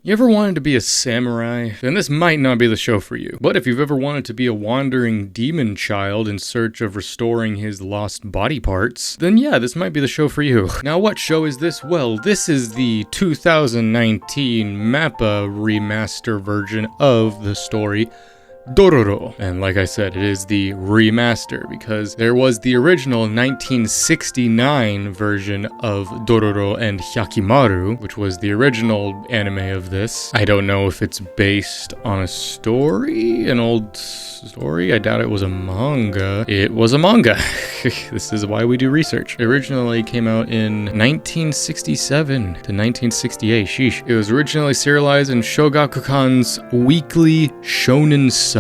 You ever wanted to be a samurai? Then this might not be the show for you. But if you've ever wanted to be a wandering demon child in search of restoring his lost body parts, then yeah, this might be the show for you. Now what show is this? Well, this is the 2019 MAPPA remaster version of the story Dororo. And like I said, it is the remaster because there was the original 1969 version of Dororo and Hyakimaru, which was the original anime of this. I don't know if it's based on a story, an old story. I doubt it was a manga. It was a manga. This is why we do research. It originally came out in 1967 to 1968. Sheesh. It was originally serialized in Shogakukan's weekly Shonen Sunday.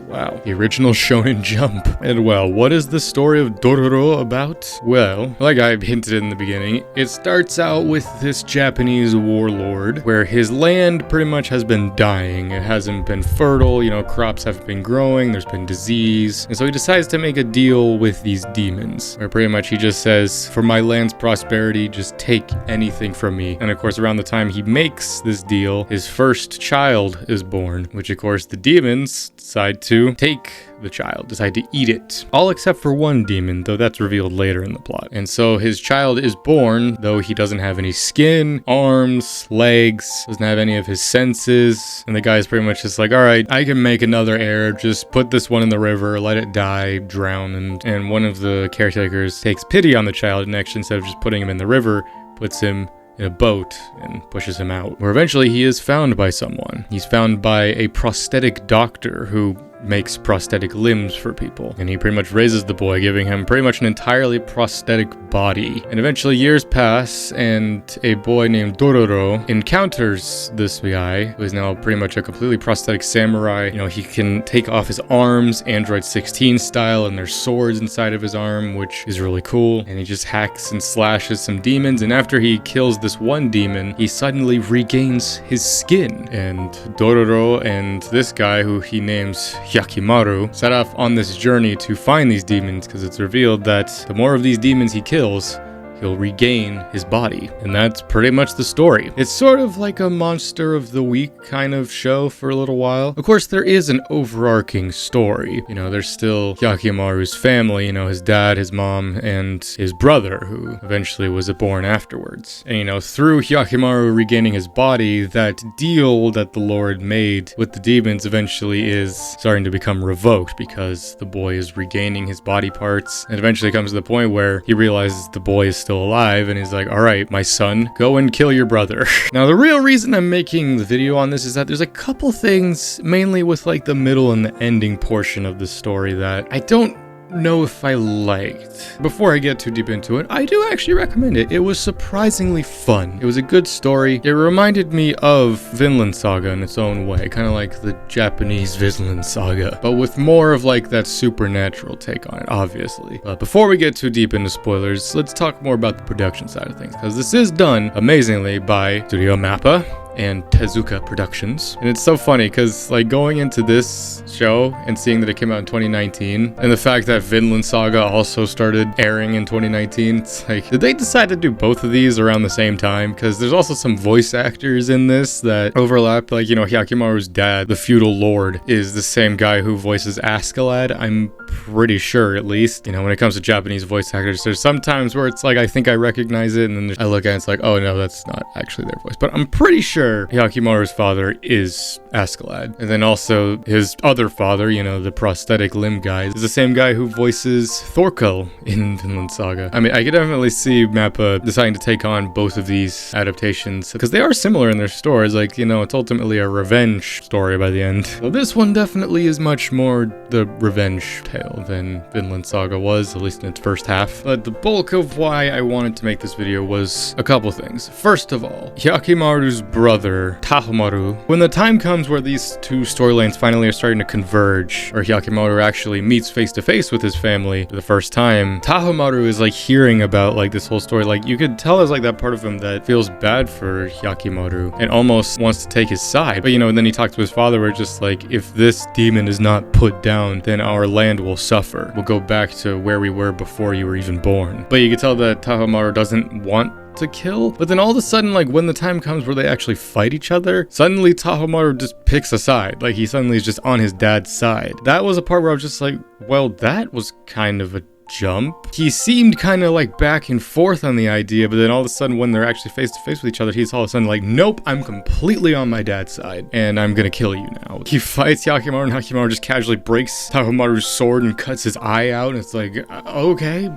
Wow. The original Shonen Jump. And well, what is the story of Dororo about? Well, like I hinted in the beginning, it starts out with this Japanese warlord where his land pretty much has been dying. It hasn't been fertile, crops haven't been growing, there's been disease. And so he decides to make a deal with these demons, where pretty much he just says, for my land's prosperity, just take anything from me. And of course, around the time he makes this deal, his first child is born, which of course the demons decide to take the child, decide to eat it. All except for one demon, though that's revealed later in the plot. And so his child is born, though he doesn't have any skin, arms, legs, doesn't have any of his senses. And the guy's pretty much just like, all right, I can make another heir, just put this one in the river, let it die, drown. And one of the caretakers takes pity on the child and actually, instead of just putting him in the river, puts him in a boat and pushes him out, where eventually he is found by someone. He's found by a prosthetic doctor who makes prosthetic limbs for people, and he pretty much raises the boy, giving him pretty much an entirely prosthetic body. And eventually years pass, and a boy named Dororo encounters this guy, who is now pretty much a completely prosthetic samurai. He can take off his arms, Android 16 style, and there's swords inside of his arm, which is really cool. And he just hacks and slashes some demons, and after he kills this one demon, he suddenly regains his skin. And Dororo and this guy, who he names Hyakimaru, set off on this journey to find these demons, because it's revealed that the more of these demons he kills, he'll regain his body. And that's pretty much the story. It's sort of like a Monster of the Week kind of show for a little while. Of course, there is an overarching story. There's still Hyakimaru's family, his dad, his mom, and his brother, who eventually was born afterwards. And, through Hyakimaru regaining his body, that deal that the Lord made with the demons eventually is starting to become revoked, because the boy is regaining his body parts. And eventually comes to the point where he realizes the boy is still alive, and he's like, all right, my son, go and kill your brother. Now, the real reason I'm making the video on this is that there's a couple things, mainly with like the middle and the ending portion of the story, that I don't know if I liked. Before I get too deep into it, I do actually recommend it. It was surprisingly fun. It was a good story. It reminded me of Vinland Saga in its own way, kind of like the Japanese Vinland Saga, but with more of like that supernatural take on it, obviously. But before we get too deep into spoilers, let's talk more about the production side of things, because this is done amazingly by Studio MAPPA and Tezuka Productions. And it's so funny because like going into this show and seeing that it came out in 2019, and the fact that Vinland Saga also started airing in 2019, it's like, did they decide to do both of these around the same time? Because there's also some voice actors in this that overlap. Like, Hyakimaru's dad, the feudal lord, is the same guy who voices Askeladd, I'm pretty sure, at least. When it comes to Japanese voice actors, there's sometimes where it's like I think I recognize it, and then I look at it and it's like, oh no, that's not actually their voice. But I'm pretty sure Hyakimaru's father is Askeladd. And then also his other father, the prosthetic limb guy, is the same guy who voices Thorkel in Vinland Saga. I mean, I could definitely see MAPPA deciding to take on both of these adaptations, because they are similar in their stories. Like, it's ultimately a revenge story by the end. So this one definitely is much more the revenge tale than Vinland Saga was, at least in its first half. But the bulk of why I wanted to make this video was a couple things. First of all, Hyakimaru's brother, Tahomaru, when the time comes where these two storylines finally are starting to converge, or Hyakimaru actually meets face to face with his family for the first time, Tahomaru is like hearing about like this whole story. Like, you could tell there's like that part of him that feels bad for Hyakimaru and almost wants to take his side. But and then he talks to his father, where just like, if this demon is not put down, then our land will suffer. We'll go back to where we were before you were even born. But you can tell that Tahomaru doesn't want to kill. But then all of a sudden, like when the time comes where they actually fight each other, suddenly Tahomaru just picks a side. Like he suddenly is just on his dad's side. That was a part where I was just like, well, that was kind of a jump. He seemed kind of like back and forth on the idea, but then all of a sudden when they're actually face to face with each other, he's all of a sudden like, nope, I'm completely on my dad's side and I'm gonna kill you now. He fights Hyakimaru and Hyakimaru just casually breaks Tahomaru's sword and cuts his eye out, and it's like, okay,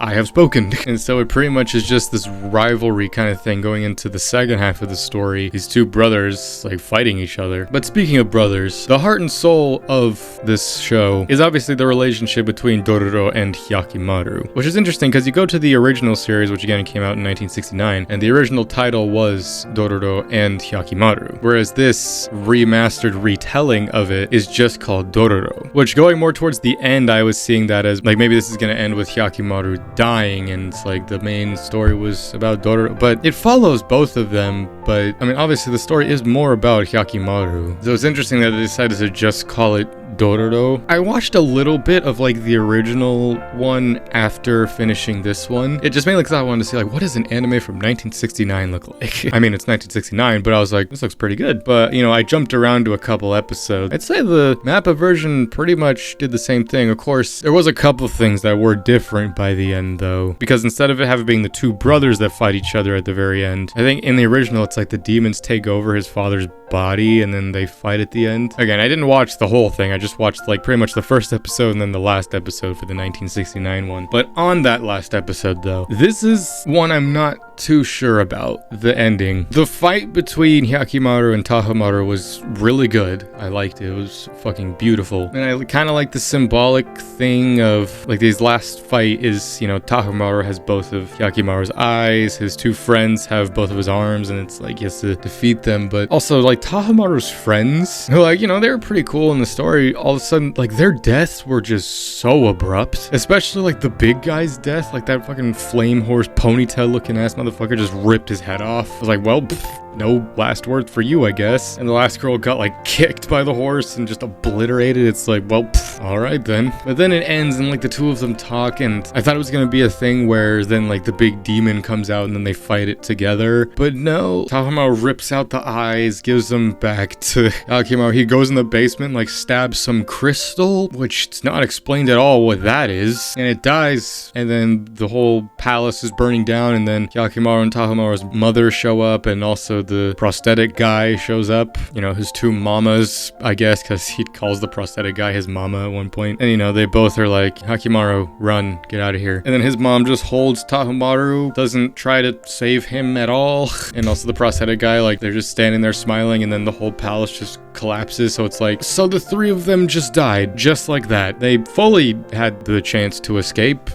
I have spoken. And so it pretty much is just this rivalry kind of thing going into the second half of the story. These two brothers like fighting each other. But speaking of brothers, the heart and soul of this show is obviously the relationship between Dororo and Hyakimaru, which is interesting because you go to the original series, which again came out in 1969, and the original title was Dororo and Hyakimaru, whereas this remastered retelling of it is just called Dororo, which going more towards the end, I was seeing that as like maybe this is going to end with Hyakimaru dying and like the main story was about Dororo, but it follows both of them. But I mean, obviously the story is more about Hyakimaru, so it's interesting that they decided to just call it Dororo. I watched a little bit of like the original one after finishing this one. It just mainly because I wanted to see like, what does an anime from 1969 look like? I mean, it's 1969, but I was like, this looks pretty good. But you know, I jumped around to a couple episodes. I'd say the Mappa version pretty much did the same thing. Of course, there was a couple things that were different by the end though, because instead of it having being the two brothers that fight each other at the very end, I think in the original it's like the demons take over his father's body and then they fight at the end. Again, I didn't watch the whole thing. I just watched like pretty much the first episode and then the last episode for the 1969 one. But on that last episode though, this is one I'm not too sure about, the ending. The fight between Hyakimaru and Tahomaru was really good. I liked it. It was fucking beautiful. And I kind of like the symbolic thing of like this last fight is, you know, Tahomaru has both of Hyakimaru's eyes, his two friends have both of his arms, and it's like he has to defeat them. But also like Tahomaru's friends, who like, you know, they were pretty cool in the story, all of a sudden like their deaths were just so abrupt, especially like the big guy's death, like that fucking flame horse ponytail looking ass motherfucker just ripped his head off. I was like, well, no last word for you, I guess. And the last girl got like kicked by the horse and just obliterated. It's like, well, all right then. But then it ends and like the two of them talk, and I thought it was gonna be a thing where then like the big demon comes out and then they fight it together. But no, Tahomaru rips out the eyes, gives them back to Hyakimaru. He goes in the basement, like stabs some crystal, which it's not explained at all what that is, and it dies. And then the whole palace is burning down, and then Hyakimaru and Tahomaru's mother show up, and also the prosthetic guy shows up, you know, his two mamas, I guess, because he calls the prosthetic guy his mama at one point. And you know, they both are like, Hyakimaru, run, get out of here. And then his mom just holds Tahomaru, doesn't try to save him at all. And also the prosthetic guy, like, they're just standing there smiling, and then the whole palace just collapses. So it's like, so the three of them just died, just like that. They fully had the chance to escape.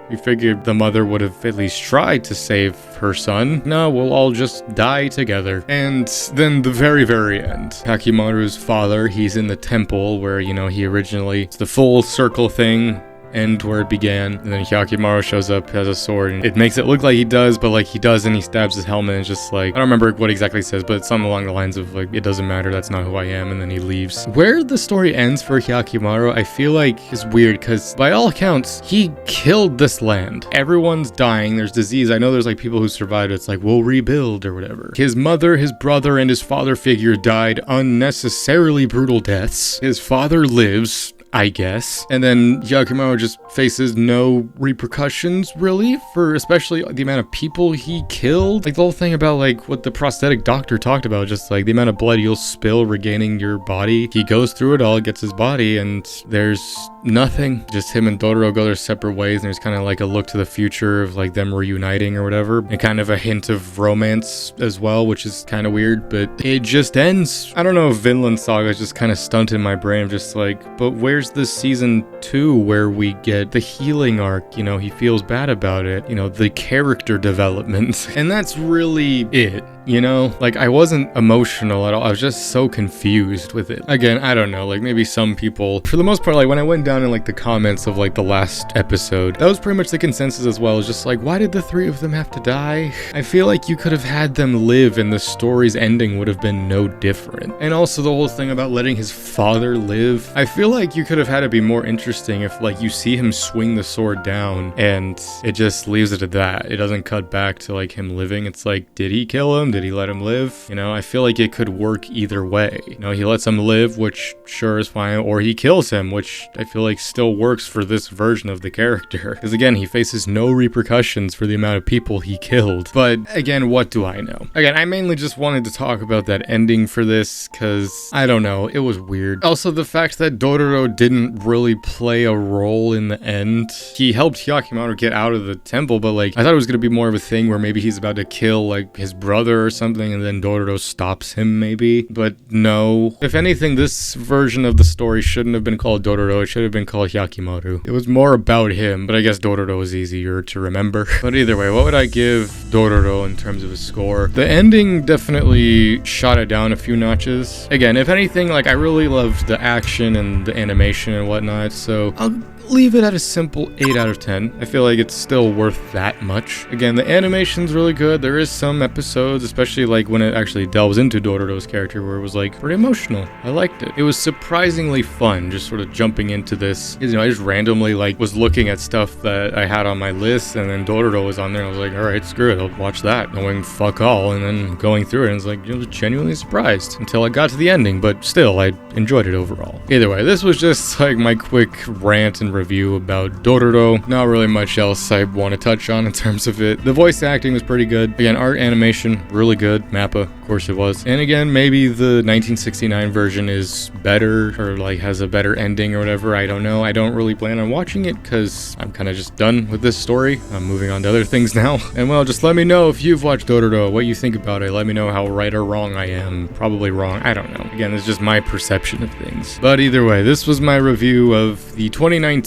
We figured the mother would have at least tried to save her son. No, we'll all just die together. And then the very, very end. Hyakimaru's father, he's in the temple where, you know, he originally, it's the full circle thing, end where it began, and then Hyakimaru shows up, has a sword, and it makes it look like he does, but like he does, and he stabs his helmet, and it's just like, I don't remember what exactly it says, but it's something along the lines of like, it doesn't matter, that's not who I am, and then he leaves. Where the story ends for Hyakimaru, I feel like is weird, because by all accounts, he killed this land. Everyone's dying, there's disease, I know there's like people who survived, it's like, we'll rebuild or whatever. His mother, his brother, and his father figure died unnecessarily brutal deaths. His father lives, I guess. And then Hyakimaru just faces no repercussions, really, for especially the amount of people he killed. Like the whole thing about like what the prosthetic doctor talked about, just like the amount of blood you'll spill regaining your body. He goes through it all, gets his body, and there's nothing. Just him and Dororo go their separate ways, and there's kind of like a look to the future of like them reuniting or whatever, and kind of a hint of romance as well, which is kind of weird, but it just ends. I don't know if Vinland Saga is just kind of stunted my brain of just like, but where's this season 2 where we get the healing arc? You know, he feels bad about it, you know, the character development, and that's really it. you know? Like, I wasn't emotional at all. I was just so confused with it. Again, I don't know, like, maybe some people, for the most part, like, when I went down in, like, the comments of, like, the last episode, that was pretty much the consensus as well. It was just like, why did the three of them have to die? I feel like you could have had them live and the story's ending would have been no different. And also the whole thing about letting his father live, I feel like you could have had it be more interesting if, like, you see him swing the sword down and it just leaves it at that. It doesn't cut back to, like, him living. It's like, did he kill him? Did he let him live? You know, I feel like it could work either way. You know, he lets him live, which sure is fine, or he kills him, which I feel like still works for this version of the character. Because again, he faces no repercussions for the amount of people he killed. But again, what do I know? Again, I mainly just wanted to talk about that ending for this, because I don't know, it was weird. Also, the fact that Dororo didn't really play a role in the end. He helped Hyakimaru get out of the temple, but like, I thought it was gonna be more of a thing where maybe he's about to kill like his brother or something, and then Dororo stops him maybe. But no. If anything, this version of the story shouldn't have been called Dororo, it should have been called Hyakimaru. It was more about him, but I guess Dororo is easier to remember. But either way, what would I give Dororo in terms of a score? The ending definitely shot it down a few notches. Again, if anything, like, I really loved the action and the animation and whatnot, so I'll leave it at a simple 8 out of 10. I feel like it's still worth that much. Again, the animation's really good. There is some episodes, especially like when it actually delves into Dororo's character, where it was like pretty emotional. I liked it. It was surprisingly fun, just sort of jumping into this. You know, I just randomly like was looking at stuff that I had on my list, and then Dororo was on there. I was like, all right, screw it, I'll watch that, knowing fuck all, and then going through it, and it's like, I was genuinely surprised until I got to the ending, but still, I enjoyed it overall. Either way, this was just like my quick rant and review about Dororo. Not really much else I want to touch on in terms of it. The voice acting was pretty good. Again, art animation, really good. Mappa, of course it was. And again, maybe the 1969 version is better, or like has a better ending or whatever. I don't know. I don't really plan on watching it because I'm kind of just done with this story. I'm moving on to other things now. And well, just let me know if you've watched Dororo, what you think about it. Let me know how right or wrong I am. Probably wrong. I don't know. Again, it's just my perception of things. But either way, this was my review of the 2019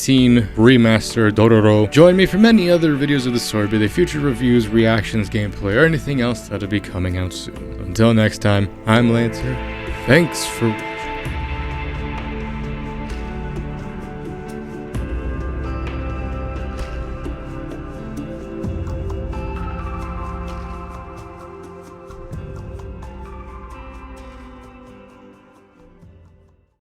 remastered Dororo. Join me for many other videos of the sort, be they future reviews, reactions, gameplay, or anything else that'll be coming out soon. Until next time, I'm Lancer. Thanks for watching.